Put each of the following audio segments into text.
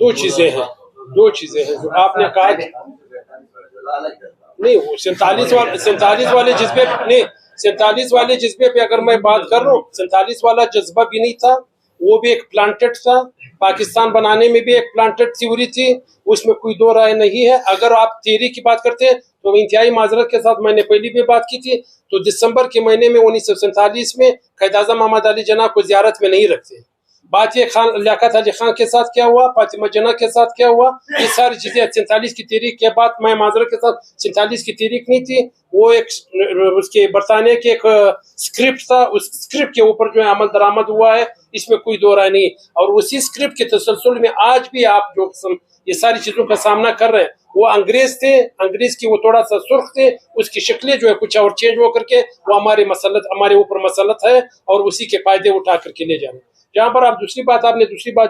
दो चीज़ें हैं जो आपने कहा नहीं, वो 47 वाले जज्बे नहीं, 47 वाले जज्बे पे अगर मैं बात कर रहा हूँ, 47 वाला जज्बा भी नहीं था, वो भी एक प्लांटेड था। पाकिस्तान बनाने में भी एक प्लांटेड थ्योरी थी, उसमें कोई दो राय नहीं है। अगर आप थ्योरी की बात करते हैं तो इंतहाई माजरत के साथ मैंने पहले भी बात की थी, तो दिसंबर के महीने में 1947 में कायद आज़म मोहम्मद अली जिन्ना को ज़ियारत में नहीं रखते। बात ये लियाकत अली खान के साथ क्या हुआ, फातिमा जिन्ना के साथ क्या हुआ, ये सारी चीज़ें 47 की तहरीक के बाद, मैं माजरत के साथ 47 की तहरीक नहीं थी, वो एक उसके बरतानिया के एक स्क्रिप्ट था, उस स्क्रिप्ट के ऊपर जो है अमल दरामद हुआ है, इसमें कोई दो राय नहीं। और उसी स्क्रिप्ट के तसलसल में आज भी आप जो ये सारी चीज़ों का सामना कर रहे हैं, वो अंग्रेज थे, अंग्रेज की वो थोड़ा सा सुर्ख थे, उसकी शक्लें जो है कुछ और चेंज हो करके वो हमारे ऊपर मसलत है और उसी के फायदे उठा करके ले जा रहे हैं। जहाँ पर आप दूसरी बात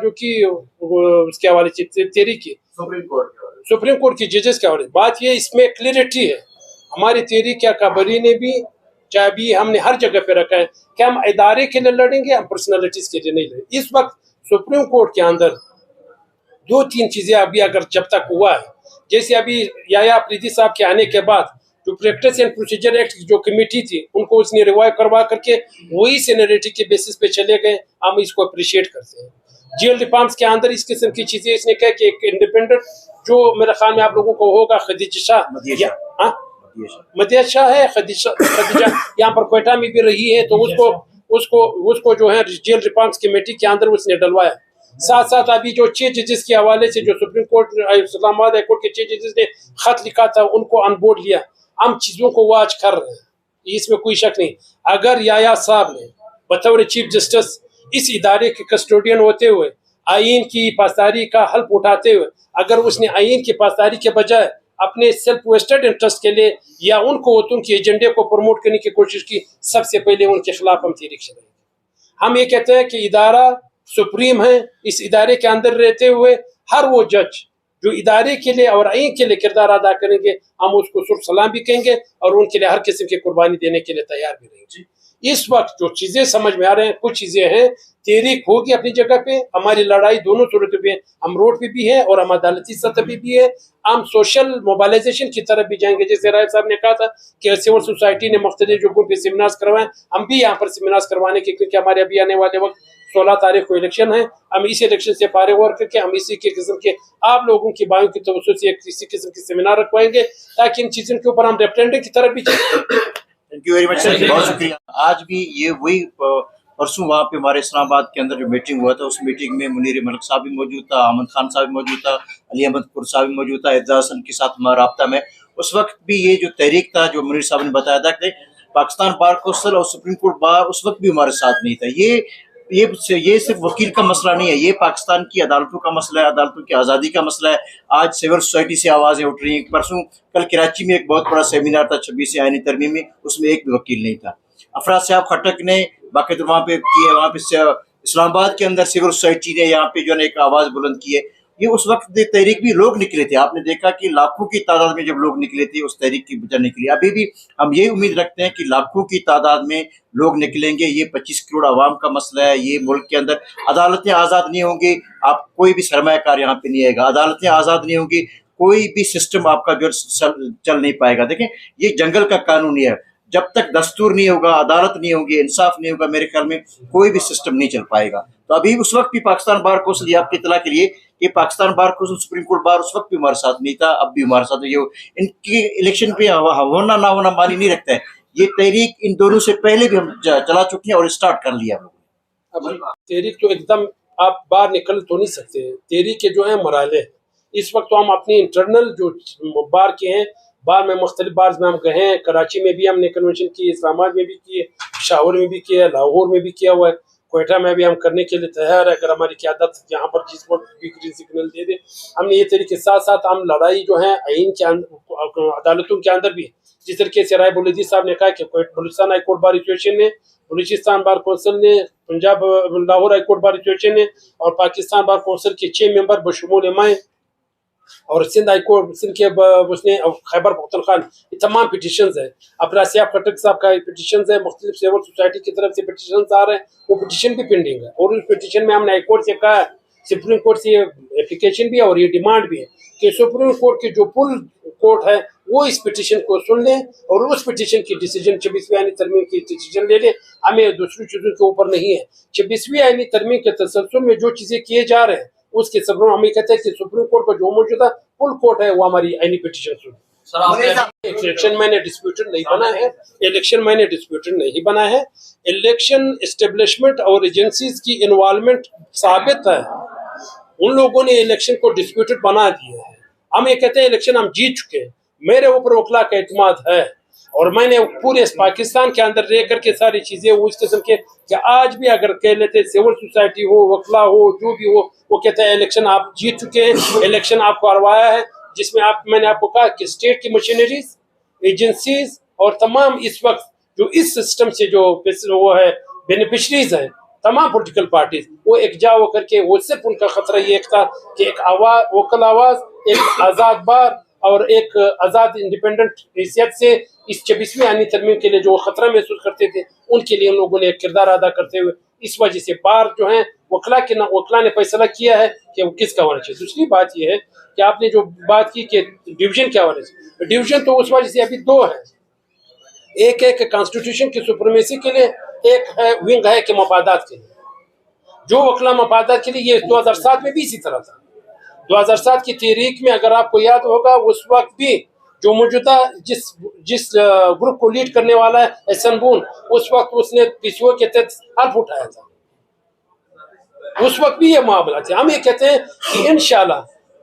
जो की उसके हवाले से तेरी की सुप्रीम कोर्ट की जजेस के हवाले, बात ये इसमें क्लियरिटी है। हमारी तेरी क्या काबरी ने भी चाहे भी हमने हर जगह पे रखा है कि हम इदारे के लिए लड़ेंगे, हम पर्सनालिटीज के लिए नहीं लड़ेंगे। इस वक्त सुप्रीम कोर्ट के अंदर दो तीन चीजें अभी अगर जब तक हुआ है, जैसे अभी याया अफरीदी साहब के आने के बाद जो प्रैक्टिस एंड प्रोसीजर एक्ट की जो कमेटी थी उनको उसने रिवाइव करवा करके वही सीनियरिटी के बेसिस पे चले गए, हम इसको अप्रिशिएट करते हैं। जेल रिफॉर्म्स के अंदर इस किस्म की चीजें इसने कहा कि एक इंडिपेंडेंट जो मेरे ख्याल में आप लोगों को होगा खदीजा मदिया शाह है, खदीजा यहाँ पर क्वेटा में भी रही है, तो उसको जो है जेल रिफॉर्म्स कमेटी के अंदर उसने डलवाया। साथ साथ अभी जो 6 जजेस के हवाले से जो supreme court Islamabad high court के 6 जजेस ने खत लिखा था उनको अनबोर्ड लिया। हम चीज़ों को वाच कर रहे हैं, इसमें कोई शक नहीं। अगर याया साहब ने बतौर चीफ जस्टिस इस इदारे के कस्टोडियन होते हुए आइन की पासदारी का हल्फ उठाते हुए अगर उसने आइन की पासदारी के बजाय अपने सेल्फ वेस्टेड इंटरेस्ट के लिए या उनके एजेंडे को प्रमोट करने की कोशिश की, सबसे पहले उनके खिलाफ हम तहरीक चलाएंगे। हम ये कहते हैं कि इदारा सुप्रीम है, इस इदारे के अंदर रहते हुए हर वो जज जो इदारे के लिए और आइन के लिए किरदार अदा करेंगे, हम उसको सुर सलाम भी कहेंगे और उनके लिए हर किस्म की कुर्बानी देने के लिए तैयार भी रहेंगे। इस वक्त जो चीज़ें समझ में आ रहे हैं, कुछ चीज़ें हैं, तहरीक होगी अपनी जगह पे, हमारी लड़ाई दोनों सूरतों पे, हम रोड पे भी है और हम अदालती सतह पे भी है, हम सोशल मोबाइलाइजेशन की तरफ भी जाएंगे। जैसे राय साहब ने कहा था कि सिविल सोसाइटी ने मुख्तलिफ जगहों पे सेमिनार्स करवाएं, हम भी यहाँ पर सेमिनार्स करवाने के, क्योंकि हमारे अभी आने वाले वक्त 16 तारीख को इलेक्शन है, हम इसी इलेक्शन से फारिग होकर करके हम इसी के किस्म के आप लोगों की बायों की तवज्जो से इसी किस्म के सेमिनार रखवाएंगे ताकि इन चीज़ों के ऊपर हम रेफरेंडम की तरफ भी thank you very much sir, बहुत शुक्रिया। आज भी ये वही परसों वहाँ पे हमारे इस्लामाबाद के अंदर जो मीटिंग हुआ था, उस मीटिंग में मुनीर मलिक साहब भी मौजूद था, अहमद खान साहब भी मौजूद था, अली अहमद कुर साहब भी मौजूद था, एजाज हसन के साथ हमारा राब्ता में उस वक्त भी ये जो तहरीक था जो मुनीर साहब ने बताया था कि पाकिस्तान बार कौंसिल और सुप्रीम कोर्ट बार उस वक्त भी हमारे साथ नहीं था। ये सिर्फ वकील का मसला नहीं है, ये पाकिस्तान की अदालतों का मसला है, अदालतों की आज़ादी का मसला है। आज सिविल सोसाइटी से आवाज़ें उठ रही हैं। परसों कल कराची में एक बहुत बड़ा सेमिनार था 26 आईनी तरमीम में, उसमें एक भी वकील नहीं था। अफराज साहब खटक ने बाकायदा वहाँ पे किए, वहाँ पे इस्लामाबाद के अंदर सिविल सोसाइटी ने यहाँ पे जो है एक आवाज़ बुलंद की है। ये उस वक्त तहरीक भी लोग निकले थे, आपने देखा कि लाखों की तादाद में जब लोग निकले थे उस तहरीक की बचाने के लिए। अभी भी हम ये उम्मीद रखते हैं कि लाखों की तादाद में लोग निकलेंगे। ये 25 करोड़ आवाम का मसला है। ये मुल्क के अंदर अदालतें आज़ाद नहीं होंगी, आप कोई भी सरमायाकार यहाँ पे नहीं आएगा। अदालतें आज़ाद नहीं होंगी, कोई भी सिस्टम आपका जो चल नहीं पाएगा। देखें, ये जंगल का कानून है, जब तक दस्तूर नहीं होगा, अदालत नहीं होगी, इंसाफ नहीं होगा, मेरे ख्याल में कोई भी सिस्टम नहीं चल पाएगा। तो अभी उस वक्त भी पाकिस्तान बार कौंसिल, ये आपकी इतला के लिए कि Pakistan bar council supreme court bar उस वक्त भी हमारे साथ नहीं था, अब भी हमारे साथ। ये इनकी इलेक्शन पे होना ना होना मानी नहीं रखता है। ये तहरीक इन दोनों से पहले भी हम चला चुके हैं और स्टार्ट कर लिया हम लोगों ने। अब तहरीक तो एकदम आप बाहर निकल तो नहीं सकते, तहरीक के जो है मराहले। इस वक्त तो हम अपनी इंटरनल जो बार के हैं, बार में मुख्तलिफ बार में हम गए हैं, कराची में भी हमने कन्वेंशन की, इस्लामाबाद में भी किए, शाहौर में भी किया, लाहौर में भी किया हुआ है, क्वेटा में भी हम करने के लिए तैयार है। अगर हमारी क़यादत यहाँ पर जिस वक्त भी ग्रीन सिग्नल दे दे, हमने ये तरीके के साथ साथ हम लड़ाई जो है आइन के अंदर, अदालतों के अंदर भी, जिस तरीके से राय बुलंदी साहब ने कहा कि Balochistan high court bar association ने, बलूचिस्तान बार कौंसिल ने, Punjab Lahore high court bar association ने और पाकिस्तान बार कौंसिल के 6 मेंबर बशमूल इमाम और सिंध हाई कोर्ट, सिंध के उसने खैबर पख्तूनख्वा, ये तमाम पिटिशंस है। अपना सियाब खटक साहब का पिटिशंस है, मुख्तलिफ सिविल सोसाइटी की तरफ से पिटिशंस आ रहे हैं, वो पिटिशन भी पेंडिंग है। और उस पिटिशन में हमने हाई कोर्ट से कहा सुप्रीम कोर्ट से ये एप्लीकेशन भी है और ये डिमांड भी है कि सुप्रीम कोर्ट की जो फुल कोर्ट है वो इस पिटीशन को सुन ले और उस पिटीशन की डिसीजन 26वीं आईनी तरमीम की डिसीजन ले ले। हमें दूसरी चीज़ों के ऊपर नहीं है। 26वीं आईनी तरमीम के तसलसल में जो चीज़ें किए जा रहे हैं उसके सब हम ये कहते हैं कि सुप्रीम कोर्ट का जो मौजूदा फुल कोर्ट है वो हमारी आईनी पिटीशन सुन। इलेक्शन मैंने डिस्प्यूटेड नहीं बना है, इलेक्शन मैंने डिस्प्यूटेड नहीं बना है। इलेक्शन एस्टेब्लिशमेंट और एजेंसीज की इन्वॉल्वमेंट साबित है, उन लोगों ने इलेक्शन को डिस्प्यूटेड बना दिया है। हम ये कहते हैं इलेक्शन हम जीत चुके हैं, मेरे ऊपर वकला का एतमाद है और मैंने पूरे पाकिस्तान के अंदर रह करके सारी चीज़ें उस किस्म के कि आज भी अगर कह लेते सिविल सोसाइटी हो, वकला हो, जो भी हो, वो कहते हैं इलेक्शन आप जीत चुके हैं, इलेक्शन आपको करवाया है, जिसमें मैंने आपको कहा कि स्टेट की मशीनरीज, एजेंसीज और तमाम इस वक्त जो इस सिस्टम से जो वो है बेनिफिशरीज हैं, तमाम पॉलिटिकल पार्टीज वो एकजा होकर के वो सिर्फ उनका खतरा ये एक था कि एक आवाज, वोकल आवाज, एक आज़ाद बार और एक आज़ाद इंडिपेंडेंट हैसियत से इस 26वीं आईनी तरमीम के लिए जो खतरा महसूस करते थे उनके लिए उन लोगों ने एक किरदार अदा करते हुए इस वजह से बार जो है वकला ने फैसला किया है कि वो किसका होना चाहिए। दूसरी बात यह है कि आपने जो बात की कि डिवीजन क्या होना चाहिए, डिवीजन तो उस वजह से अभी दो है, एक है कि कॉन्स्टिट्यूशन की सुप्रीमेसी के लिए, एक है विंग है कि मफादात के लिए। जो वकला मफादात के लिए ये 2007 में भी इसी तरह था। 2007 की तहरीक में अगर आपको याद होगा उस वक्त भी जो मौजूदा जिस ग्रुप को लीड करने वाला है एहसन बून, उस वक्त उसने पीसीओ के तहत हल्फ उठाया था, उस वक्त भी ये मामला थे। हम ये कहते हैं कि इंशाल्लाह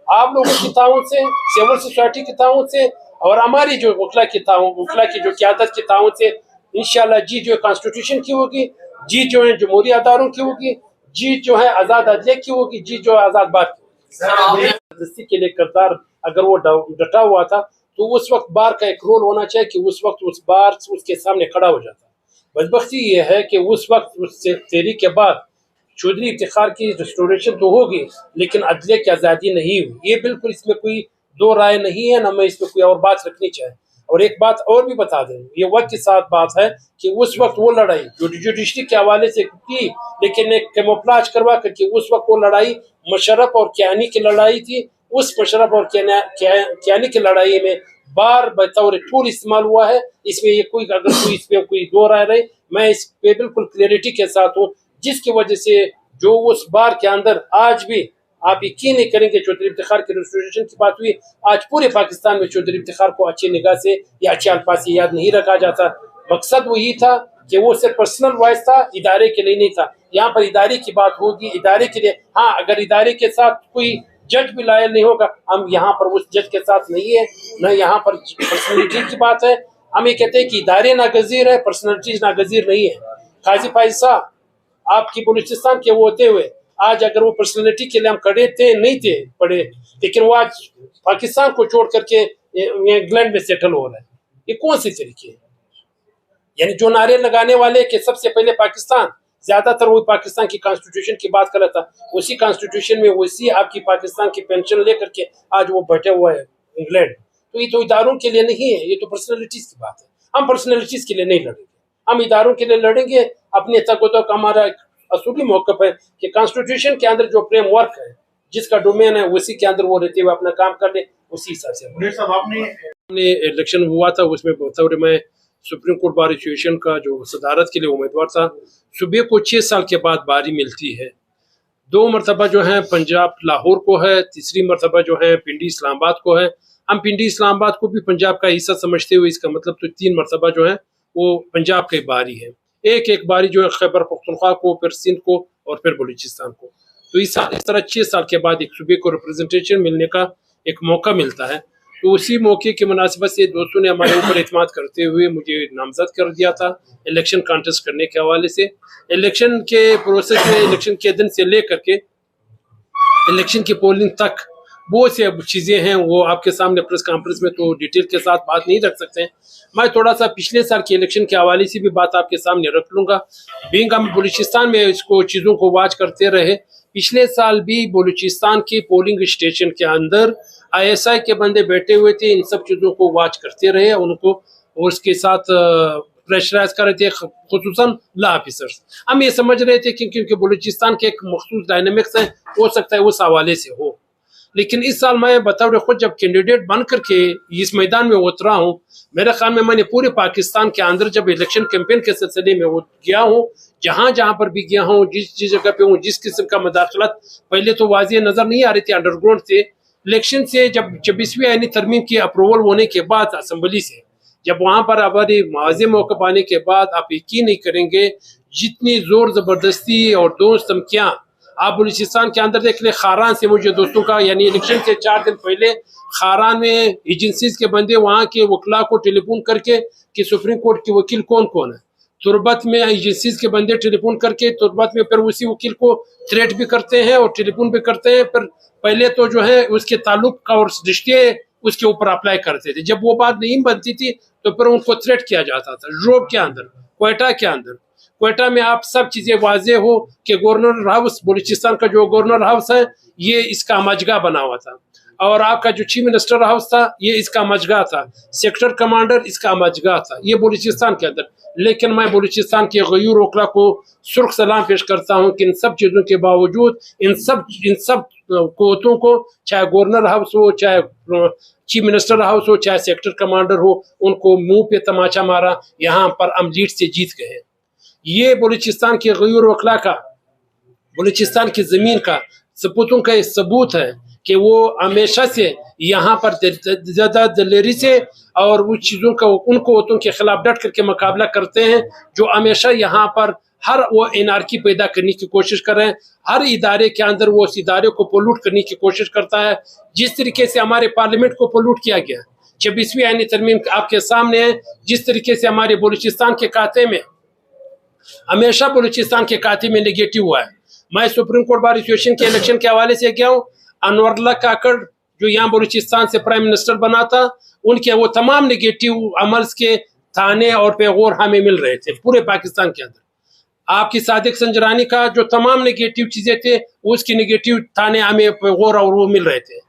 आप लोगों की ताउन से, सिविल सोसाइटी की ताउन से और हमारी जो वकला की जो क़यादत की ताउन से इंशाल्लाह जीत जो है कॉन्स्टिट्यूशन की होगी, जीत जो है जमहूरी अदारों की होगी, जीत जो है आज़ाद अदलिया की होगी, जीत जो है आज़ाद बार की होगी। के लिए किरदार अगर वो डटा हुआ था तो उस वक्त बार का एक रोल होना चाहिए कि उस वक्त उस बार उसके सामने खड़ा हो जाता। बदबख्ती ये है कि उस वक्त उस तहरीक के बाद चौधरी इफ्तिखार की रिस्टोरेशन तो होगी लेकिन अदलिया की आज़ादी नहीं हुई। ये बिल्कुल इसमें कोई दो राय नहीं है, ना मैं इसमें कोई और बात रखनी चाहिए। और एक बात और भी बता दें, ये वक्त के साथ बात है कि उस वक्त वो लड़ाई जो जुडिशरी के हवाले से की लेकिन एक कैमोफ्लेज करवा करके उस वक्त वो लड़ाई मुशर्रफ और कियानी की लड़ाई थी। उस मुशर्रफ और कियानी की लड़ाई में बार बतौर टूल इस्तेमाल हुआ है। इसमें ये कोई अगर कोई इस पे कोई दो राय रहे, मैं इस पे बिल्कुल क्लियरिटी के साथ हूँ, जिसकी वजह से जो उस बार के अंदर आज भी आप यकीन नहीं करेंगे चौधरी इफ्तिखार की रेस्टोरेशन की बात हुई, आज पूरे पाकिस्तान में चौधरी इफ्तिखार को अच्छी निगाह से या अच्छे अल्फाज से याद नहीं रखा जाता। मकसद वही था कि वो सिर्फ पर्सनल वॉइस था, इदारे के लिए नहीं था। यहाँ पर इदारे की बात होगी, इदारे के लिए, हाँ अगर इदारे के साथ कोई जज भी लायल नहीं होगा, हम यहाँ पर उस जज के साथ नहीं है, न यहाँ पर पर्सनलिटी की बात है। हम ये कहते हैं कि इदारे नागजीर है, पर्सनलिटीज नागजीर नहीं है। काजी फाइसा आपकी बलूचिस्तान के वो होते हुए आज अगर वो पर्सनैलिटी के लिए हम खड़े थे नहीं थे पड़े, लेकिन वो आज पाकिस्तान को छोड़ करके इंग्लैंड में सेटल हो रहा है। ये कौन सी तरीके है? यानी जो नारे लगाने वाले कि सबसे पहले पाकिस्तान, ज्यादातर वो पाकिस्तान की कॉन्स्टिट्यूशन की बात कर रहा था, उसी कॉन्स्टिट्यूशन में उसी आपकी पाकिस्तान की पेंशन लेकर के आज वो बैठे हुआ है इंग्लैंड। तो ये तो इदारों के लिए नहीं है, ये तो पर्सनैलिटीज की बात है। हम पर्सनैलिटीज के लिए नहीं लड़ेंगे, हम इदारों के लिए लड़ेंगे। अपने तक हमारा असूली मौक़िफ़ है कि कॉन्स्टिट्यूशन के अंदर जो फ्रेमवर्क है, जिसका डोमेन है, उसी के अंदर वो रहते हुए अपना काम कर ले, उसी हिसाब से। आपने इलेक्शन हुआ था, उसमें बतौर मैं सुप्रीम कोर्ट बार एसोसिएशन का जो सदारत के लिए उम्मीदवार था। सुबह को 6 साल के बाद बारी मिलती है। 2 मरतबा जो है पंजाब लाहौर को है, तीसरी मरतबा जो है पिंडी इस्लामाबाद को है। हम पिंडी इस्लामाबाद को भी पंजाब का हिस्सा समझते हुए इसका मतलब तो 3 मरतबा जो है वो पंजाब की बारी है। एक बारी जो है खैबर पख्तूनख्वा को, फिर सिंध को और फिर बलूचिस्तान को। तो इस तरह 6 साल के बाद एक सूबे को रिप्रेजेंटेशन मिलने का एक मौका मिलता है। तो उसी मौके की मुनासिबत से दोस्तों ने हमारे ऊपर एतमाद करते हुए मुझे नामजद कर दिया था इलेक्शन कॉन्टेस्ट करने के हवाले से। इलेक्शन के प्रोसेस में, इलेक्शन के दिन से लेकर के इलेक्शन की पोलिंग तक बहुत सी चीज़ें हैं, वो आपके सामने प्रेस कॉन्फ्रेंस में तो डिटेल के साथ बात नहीं रख सकते हैं। मैं थोड़ा सा पिछले साल के इलेक्शन के हवाले से भी बात आपके सामने रख लूँगा। बीइंग हम बलूचिस्तान में इसको चीज़ों को वॉच करते रहे, पिछले साल भी बलूचिस्तान के पोलिंग स्टेशन के अंदर ISI के बंदे बैठे हुए थे, इन सब चीज़ों को वॉच करते रहे उनको, और उसके साथ प्रेशराइज कर रहे थे, खुसूसन लॉ ऑफिसर्स। हम ये समझ रहे थे कि क्योंकि बलूचिस्तान के एक मखसूस डायनेमिक्स है, हो सकता है उस हवाले से हो। लेकिन इस साल मैं बतौर खुद जब कैंडिडेट बन करके इस मैदान में उतरा हूँ, मेरे ख्याल में मैंने पूरे पाकिस्तान के अंदर जब इलेक्शन कैंपेन के सिलसिले में वो गया हूँ, जहाँ जहाँ पर भी गया हूँ, जिस जगह पे हूँ, जिस किस्म का मुदाखलत पहले तो वाज़ेह नज़र नहीं आ रही थी अंडरग्राउंड से, इलेक्शन से जब 26वीं आईनी तरमीम की अप्रूवल होने के बाद असम्बली से, जब वहाँ पर हमारे वाज़ेह मौक़िफ़ पाने के बाद आप यकीन नहीं करेंगे जितनी ज़ोर ज़बरदस्ती और दोस्त धमकियाँ आप बलूचिस्तान के अंदर देख ले। खारान से मुझे दोस्तों का यानी इलेक्शन से 4 दिन पहले खारान में एजेंसीज के बंदे वहाँ के वकला को टेलीफोन करके कि सुप्रीम कोर्ट के वकील कौन कौन है, तुरबत में एजेंसीज के बंदे टेलीफोन करके तुरबत में फिर उसी वकील को थ्रेट भी करते हैं और टेलीफोन भी करते हैं। फिर पहले तो जो है उसके ताल्लुक का और रिश्ते उसके ऊपर अप्लाई करते थे, जब वो बात नहीं बनती थी तो फिर उनको थ्रेट किया जाता था। जोब के अंदर, क्वेटा के अंदर, क्वेटा में आप सब चीज़ें वाज़ेह हो कि गवर्नर हाउस, बलूचिस्तान का जो गवर्नर हाउस है ये इसका मजगा बना हुआ था, और आपका जो चीफ मिनिस्टर हाउस था ये इसका मजगा था, सेक्टर कमांडर इसका मजगा था, ये बलूचिस्तान के अंदर। लेकिन मैं बलूचिस्तान के गयूर वकला को सुर्ख सलाम पेश करता हूँ कि इन सब चीज़ों के बावजूद इन सब कोतों को, चाहे गवर्नर हाउस हो, चाहे चीफ मिनिस्टर हाउस हो, चाहे सेक्टर कमांडर हो, उनको मुंह पे तमाचा मारा, यहाँ पर हम लीड से जीत गए। ये बलूचिस्तान के गयूर वकला का, बलूचिस्तान की ज़मीन का सपूतों का सबूत है कि वो हमेशा से यहाँ पर ज़्यादा दिलेरी से और उस चीज़ों का उन क़ुव्वतों के खिलाफ डट करके मुकाबला करते हैं जो हमेशा यहाँ पर हर वो एनार्की पैदा करने की कोशिश कर रहे हैं। हर इदारे के अंदर वो उस इदारे को पोल्यूट करने की कोशिश करता है, जिस तरीके से हमारे पार्लियामेंट को पोल्यूट किया गया। 26वीं आईनी तरमीम आपके सामने है, जिस तरीके से हमारे बलूचिस्तान के खाते में हमेशा बलूचिस्तान के खाते में नेगेटिव हुआ है। मैं सुप्रीम कोर्ट बार एसोसिएशन के इलेक्शन के हवाले से गया हूँ, अनवरुल्लाह काकड़ जो यहाँ बलूचिस्तान से प्राइम मिनिस्टर बना था, उनके वो तमाम नेगेटिव अमल्स के थाने और पैगोर हमें मिल रहे थे पूरे पाकिस्तान के अंदर। आपकी सादिक संजरानी का जो तमाम नेगेटिव चीज़ें थे उसकी नेगेटिव थाने हमें पैगोर और वो मिल रहे थे।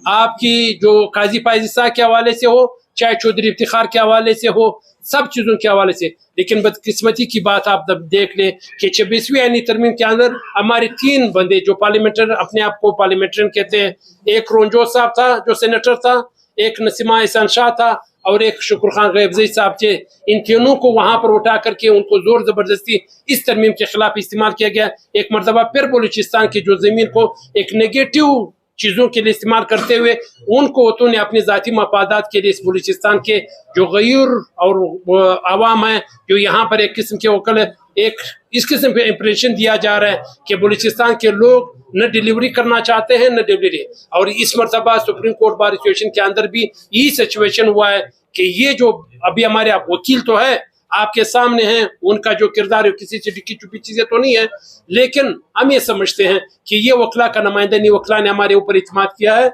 आपकी जो काजी पायजिसा के हवाले से हो, चाहे चौधरी इफ्तिखार के हवाले से हो, सब चीज़ों के हवाले से। लेकिन बदकिस्मती की बात आप देख लें कि 26वीं आईनी तरमीम के अंदर हमारे 3 बंदे जो पार्लियामेंटर अपने आप को पार्लियामेंट्रियन कहते हैं, एक रोंजो साहब था जो सेनेटर था, एक नसीमा एहसान शाह था और एक शुक्र खान गैबज़ई साहब थे। इन तीनों को वहाँ पर उठा करके उनको जोर ज़बरदस्ती इस तरमीम के खिलाफ इस्तेमाल किया गया। एक मरतबा फिर बलूचिस्तान की जो ज़मीन को एक नेगेटिव चीज़ों के लिए इस्तेमाल करते हुए उनको उन्होंने अपने ज़ाती मफादात के लिए इस बलूचिस्तान के जो गयूर और आवाम है जो यहाँ पर एक किस्म के वकल है, एक इस किस्म का इंप्रेशन दिया जा रहा है कि बलूचिस्तान के लोग न डिलीवरी करना चाहते हैं न डिलीवरी। और इस मरतबा सुप्रीम कोर्ट बार एसोसिएशन के अंदर भी यही सिचुएशन हुआ है कि ये जो अभी हमारे वकील तो है आपके सामने हैं, उनका जो किरदार है किसी से डिक्की चुपी चीज़ें तो नहीं है, लेकिन हम ये समझते हैं कि ये वकला का नुमाइंदा नहीं, वकला ने हमारे ऊपर इत्मीनान किया है।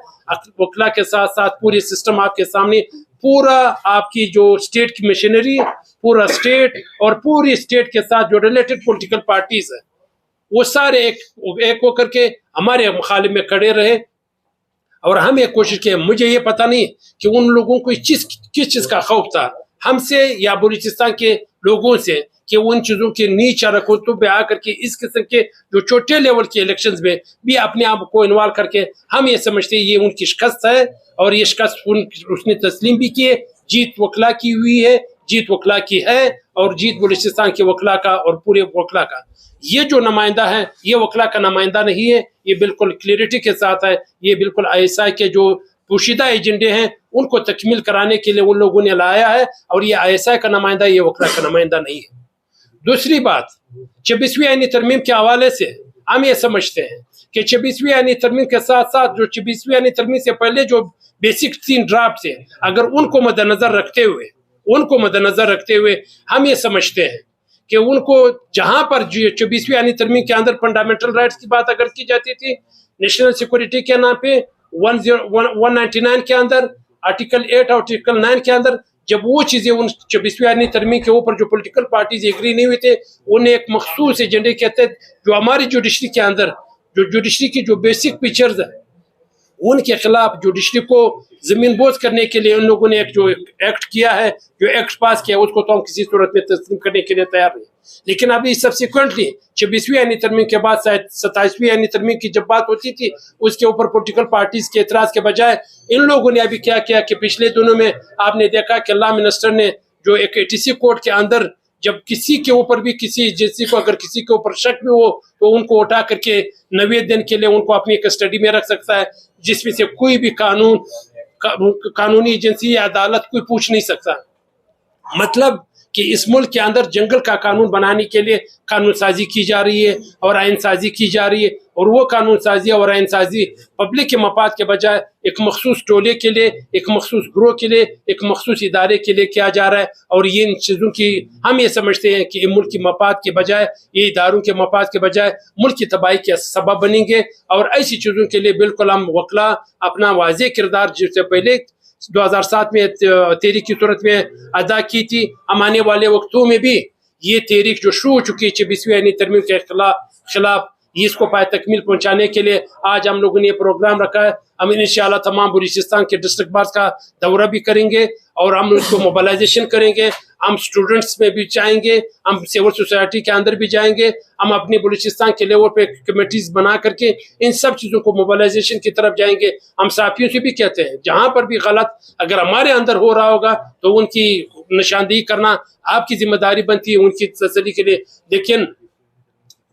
वकला के साथ साथ पूरी सिस्टम आपके सामने, पूरा आपकी जो स्टेट की मशीनरी, पूरा स्टेट और पूरी स्टेट के साथ जो रिलेटेड पॉलिटिकल पार्टीज है वो सारे एक होकर के हमारे मुखालिफ में खड़े रहे और हम एक कोशिश की। मुझे ये पता नहीं कि उन लोगों को किस चीज़ का खौफ था, हमसे या बलूचिस्तान के लोगों से, कि उन चीज़ों के नीचे रकूतों पे आकर के इस किस्म के जो छोटे लेवल के इलेक्शंस में भी अपने आप को इन्वॉल्व करके हम ये समझते हैं ये उनकी शिकस्त है और ये शिकस्त उसने तस्लीम भी की है। जीत वकला की हुई है, जीत वकला की है और जीत बलूचिस्तान के वकला का और पूरे वकला का। ये जो नुमाइंदा है ये वकला का नुमाइंदा नहीं है, ये बिल्कुल क्लियरिटी के साथ है, ये बिल्कुल ISI के जो पोशीदा एजेंडे हैं उनको तकमील कराने के लिए उन लोगों ने लाया है और ये ISI का नुमाइंदा, ये वकला का नुमाइंदा नहीं है। दूसरी बात, 26वीं आईनी तरमीम के हवाले से हम ये समझते हैं कि 26वीं आईनी तरमीम के साथ साथ जो 26वीं आईनी तरमीम से पहले जो बेसिक 3 ड्राफ्ट थे, अगर उनको मद्देनजर रखते हुए हम ये समझते हैं कि उनको जहां पर 24वीं आईनी तरमीम के अंदर फंडामेंटल राइट्स की बात अगर की जाती थी, नेशनल सिक्योरिटी के नाम पे 199 के अंदर, आर्टिकल 8 और आर्टिकल 9 के अंदर, जब वो चीज़ें उन 26वीं आईनी तरमीम के ऊपर जो पॉलिटिकल पार्टीज एग्री नहीं हुए थे, उन्हें एक मखसूस एजेंडे के तहत जो हमारी जुडिशरी के अंदर जो जुडिशरी की जो बेसिक फीचर्स है उनके खिलाफ जुडिशरी को जमीन बोझ करने के लिए उन लोगों ने एक जो एक्ट किया है, जो एक्ट पास किया, उसको तो हम किसी सूरत में तस्लीम करने के लिए तैयार नहीं। लेकिन अभी सब्सिक्वेंटली 26वीं आईनी तरमीम के बाद 27वीं आईनी तरमीम की जब बात होती थी, उसके ऊपर पॉलिटिकल पार्टीज के एतराज के बजाय इन लोगों ने अभी क्या किया कि पिछले दिनों में आपने देखा कि लॉ मिनिस्टर ने जो एक ATC कोर्ट के अंदर जब किसी के ऊपर भी किसी एजेंसी को अगर किसी के ऊपर शक भी हो तो उनको उठा करके 90 दिन के लिए उनको अपनी कस्टडी में रख सकता है, जिसमें से कोई भी कानूनी एजेंसी या अदालत कोई पूछ नहीं सकता। मतलब कि इस मुल्क के अंदर जंगल का कानून बनाने के लिए कानून साजी की जा रही है और आइन साजी की जा रही है, और वो कानून साजी और आइन साजी पब्लिक के मफाद के बजाय एक मखसूस टोले के लिए, एक मखसूस ग्रोह के लिए, एक मखसूस इदारे के लिए किया जा रहा है। और ये इन चीज़ों की हम ये समझते हैं कि मुल्क की मफाद के बजाय, ये इदारों के मफाद के बजाय मुल्क की तबाही के सबब बनेंगे। और ऐसी चीज़ों के लिए बिल्कुल हम वकला अपना वाज़ेह किरदार जिससे पहले 2007 में तहरीक की सूरत में अदा की थी, हम आने वाले वक्तों में भी ये तहरीक जो शुरू हो चुकी है 26वीं आईनी तरमीम के खिलाफ इसको पाए तकमील पहुंचाने के लिए आज हम लोगों ने ये प्रोग्राम रखा है। हम इंशाअल्लाह तमाम बलूचिस्तान के डिस्ट्रिक्ट बार्स का दौरा भी करेंगे और हम उसको मोबिलाइजेशन करेंगे। हम स्टूडेंट्स में भी जाएंगे, हम सिविल सोसाइटी के अंदर भी जाएंगे, हम अपनी बलूचिस्तान के लेवल पे कमेटीज बना करके इन सब चीज़ों को मोबिलाइजेशन की तरफ जाएंगे। हम साथियों से भी कहते हैं जहाँ पर भी गलत अगर हमारे अंदर हो रहा होगा तो उनकी निशानदेही करना आपकी जिम्मेदारी बनती है, उनकी तसल्ली के लिए। लेकिन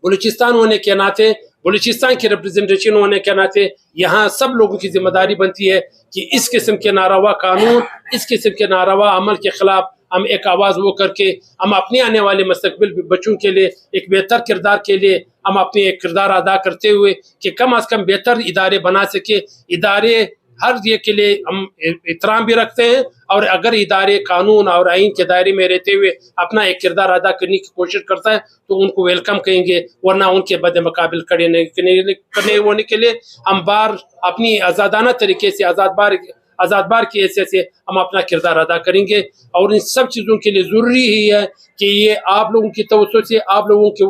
बलूचिस्तान होने के नाते, बलूचिस्तान की रिप्रेजेंटेशन होने के नाते यहाँ सब लोगों की जिम्मेदारी बनती है कि इस किस्म के नारवा कानून, इस किस्म के नारवा अमल के खिलाफ हम एक आवाज़ वो करके हम अपने आने वाले मुस्तकबिल बच्चों के लिए एक बेहतर किरदार के लिए हम अपने एक किरदार अदा करते हुए कि कम अज़ कम बेहतर इदारे बना सके। इदारे हर ये के लिए हम एहतराम भी रखते हैं, और अगर इदारे कानून और आइन के दायरे में रहते हुए अपना एक किरदार अदा करने की कोशिश करता है तो उनको वेलकम कहेंगे, वरना उनके बद मुकाबिल करने होने के लिए हम बार अपनी आज़ादाना तरीके से आज़ाद बार की हैसियत से हम अपना किरदार अदा करेंगे। और इन सब चीज़ों के लिए ज़रूरी ही है कि ये आप लोगों की तवज्जो से, आप लोगों के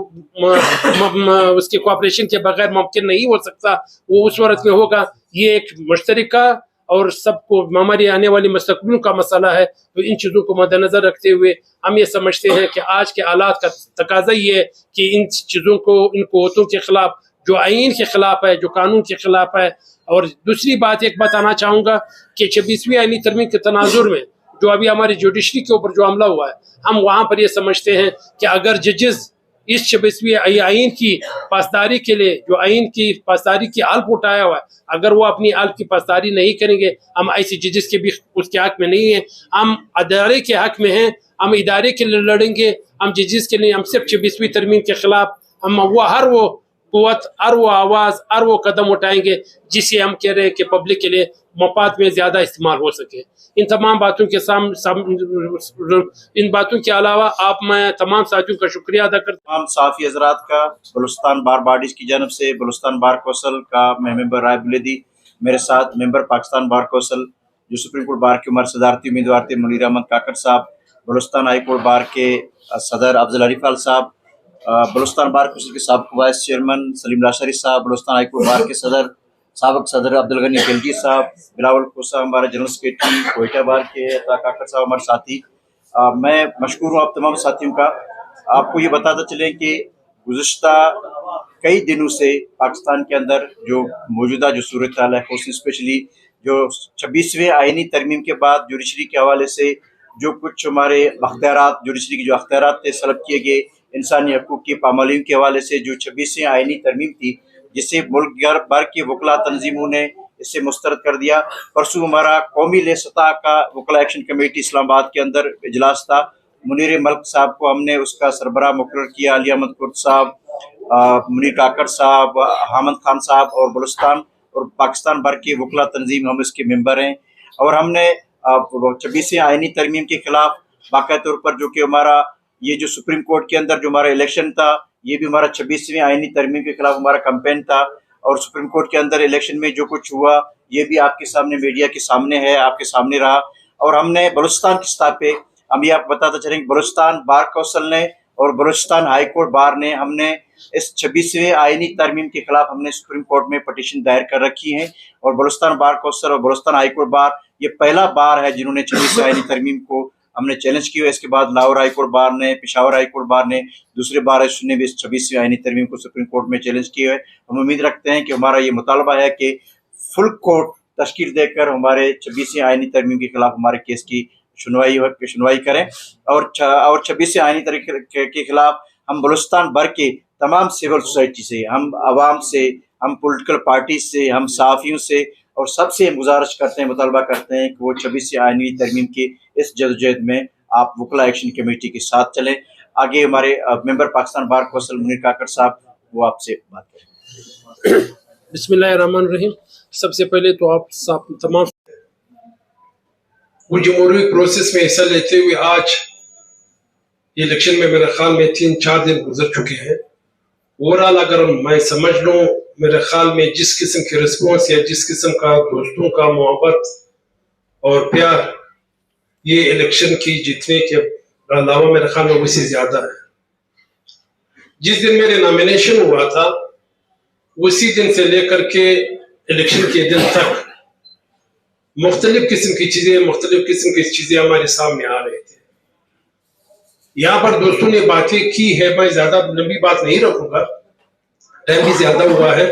उसके कोऑपरेशन के बगैर मुमकिन नहीं हो सकता। वो उस वक्त में होगा, ये एक मुश्तरका और सबको हमारी आने वाली मुस्तकबिल का मसला है। तो इन चीज़ों को मद्देनज़र रखते हुए हम ये समझते हैं कि आज के हालात का तकाज़ा ये है कि इन चीज़ों को, इन क़ुव्वतों के ख़िलाफ़ जो आइन के ख़िलाफ़ है, जो कानून के ख़िलाफ़ है। और दूसरी बात एक बताना चाहूँगा कि 26वीं आईनी तरमीम के तनाजुर में जो अभी हमारी जुडिशरी के ऊपर जो हमला हुआ है, हम वहाँ पर ये समझते हैं कि अगर जजेस इस 26वीं आइन की पासदारी के लिए, जो आइन की पासदारी की हल्फ उठाया हुआ है, अगर वो अपनी हल्फ की पासदारी नहीं करेंगे, हम ऐसे जजेस के भी उसके हक में नहीं है, हम अदारे के हक में हैं, हम इदारे के लिए लड़ेंगे। हम जजेस के लिए हम सिर्फ 26वीं तरमीम के खिलाफ हम हर वो कुव्वत, हर वो आवाज़, हर वो कदम उठाएंगे जिससे हम कह रहे हैं कि पब्लिक के लिए मफाद में ज़्यादा इस्तेमाल हो सके। इन तमाम बातों के इन बातों के अलावा आप मैं तमाम साथियों का शुक्रिया अदा करता हूँ। तमाम साफ़ी हजरात का बलूचिस्तान बार बॉडीज़ की जानब से, बलूचिस्तान बार कौंसिल का मैं मेंबर राय बुलेदी, मेरे साथ मेंबर पाकिस्तान बार कौंसिल जो सुप्रीम कोर्ट बार के उमर सदारती उम्मीदवार थे मुनीर अहमद काकड़ साहब, बलूचिस्तान हाई कोर्ट बार के सदर अफजल अरीफाल साहब, बलूचिस्तान बार कौंसिल के साबिक वाइस चेयरमैन सलीम लाशरी साहब, बलूचिस्तान हाई कोर्ट बार के साबिक सदर अब्दुल गनी खिलजी साहब, बिलावल कोसा हमारे जनरल सेक्रेटरी, कोयटा बार के काकड़ साहब हमारे साथी। मैं मशकूर हूँ आप तमाम साथियों का। आपको ये बताता चले कि गुज़िश्ता कई दिनों से पाकिस्तान के अंदर जो मौजूदा जो सूरत हाल है, स्पेशली जो 26वें आइनी तरमीम के बाद जुडिशरी के हवाले से जो कुछ हमारे अख्तियारात, जुडिशरी के जो अख्तियारात थे सलब किए गए, इंसानी हकूक़ की पामाली के हवाले से जो 26वें आइनी तरमीम थी, जिसे मुल्क भर की वकला तंजीमों ने इसे मुस्तरद कर दिया। परसों हमारा कौमी ले सतह का वकला एक्शन कमेटी इस्लामाबाद के अंदर इजलास था। मुनीर मल्क साहब को हमने उसका सरबराह मुकर्रर किया, अली अहमद कुर्द साहब, मुनीर काकड़ साहब, हामद खान साहब और बलूचिस्तान और पाकिस्तान भर की वकला तंजीम हम इसके मेंबर हैं। और हमने 26वें आइनी तरमीम के खिलाफ बाकायदा तौर पर जो कि हमारा ये जो सुप्रीम कोर्ट के अंदर जो हमारा इलेक्शन था, ये भी हमारा 26वें आइनी तरमीम के खिलाफ हमारा कैंपेन था। और सुप्रीम कोर्ट के अंदर इलेक्शन में जो कुछ हुआ ये भी आपके सामने, मीडिया के सामने है, आपके सामने रहा। और हमने बलूचिस्तान की सतह पे हम ये आपको बताते चलेंगे, बलूचिस्तान बार कौंसिल ने اور بلوچستان ہائی کورٹ بار نے ہم نے اس 26ویں آئینی ترمیم کے خلاف ہم نے سپریم کورٹ میں پٹیشن دائر کر رکھی ہے، اور بلوچستان بار کونسل اور بلوچستان ہائی کورٹ بار یہ پہلا بار ہے جنہوں نے 26ویں آئینی ترمیم کو ہم نے چیلنج کی ہے۔ اس کے بعد لاہور ہائی کورٹ بار نے، پشاور ہائی کورٹ بار نے، دوسرے بار نے بھی اس 26ویں آئینی ترمیم کو سپریم کورٹ میں چیلنج کی ہے۔ ہم امید رکھتے ہیں کہ ہمارا یہ مطالبہ ہے کہ فل کورٹ تشکیل دے کر ہمارے 26ویں آئینی ترمیم کے خلاف ہمارے کیس کی سنوائی کریں، اور 26ویں آئینی ترمیم کے خلاف ہم بلوچستان بھر کے تمام سول سوسائٹی سے، ہم عوام سے، ہم پولیٹیکل پارٹی سے، ہم صحافیوں سے اور سب سے گزارش کرتے ہیں، مطالبہ کرتے ہیں کہ وہ 26ویں آئینی ترمیم کی اس جدوجہد میں آپ وکلا ایکشن کمیٹی کے ساتھ چلیں۔ آگے ہمارے ممبر پاکستان بار کونسل منیر کاکڑ صاحب وہ آپ سے بات کریں۔ بسم اللہ الرحمن الرحیم۔ سب سے پہلے تو آپ تمام وہ جمہوری پروسیس میں حصہ لیتے ہوئے آج الیکشن میں میرے خیال میں 3-4 دن گزر چکے ہیں۔ اوورآل اگر میں سمجھ لوں، میرے خیال میں جس قسم کی رسپانس یا جس قسم کا دوستوں کا محبت اور پیار یہ الیکشن کی جیتنے کے علاوہ میرے خیال میں اس سے زیادہ ہے۔ جس دن میرے نامینیشن ہوا تھا اسی دن سے لے کر کے الیکشن کے دن تک مختلف قسم کی چیزیں ہمارے سامنے آ رہے تھے۔ یہاں پر دوستوں نے باتیں کی ہے، میں زیادہ لمبی بات نہیں رکھوں گا، ٹائم بھی زیادہ ہوا ہے۔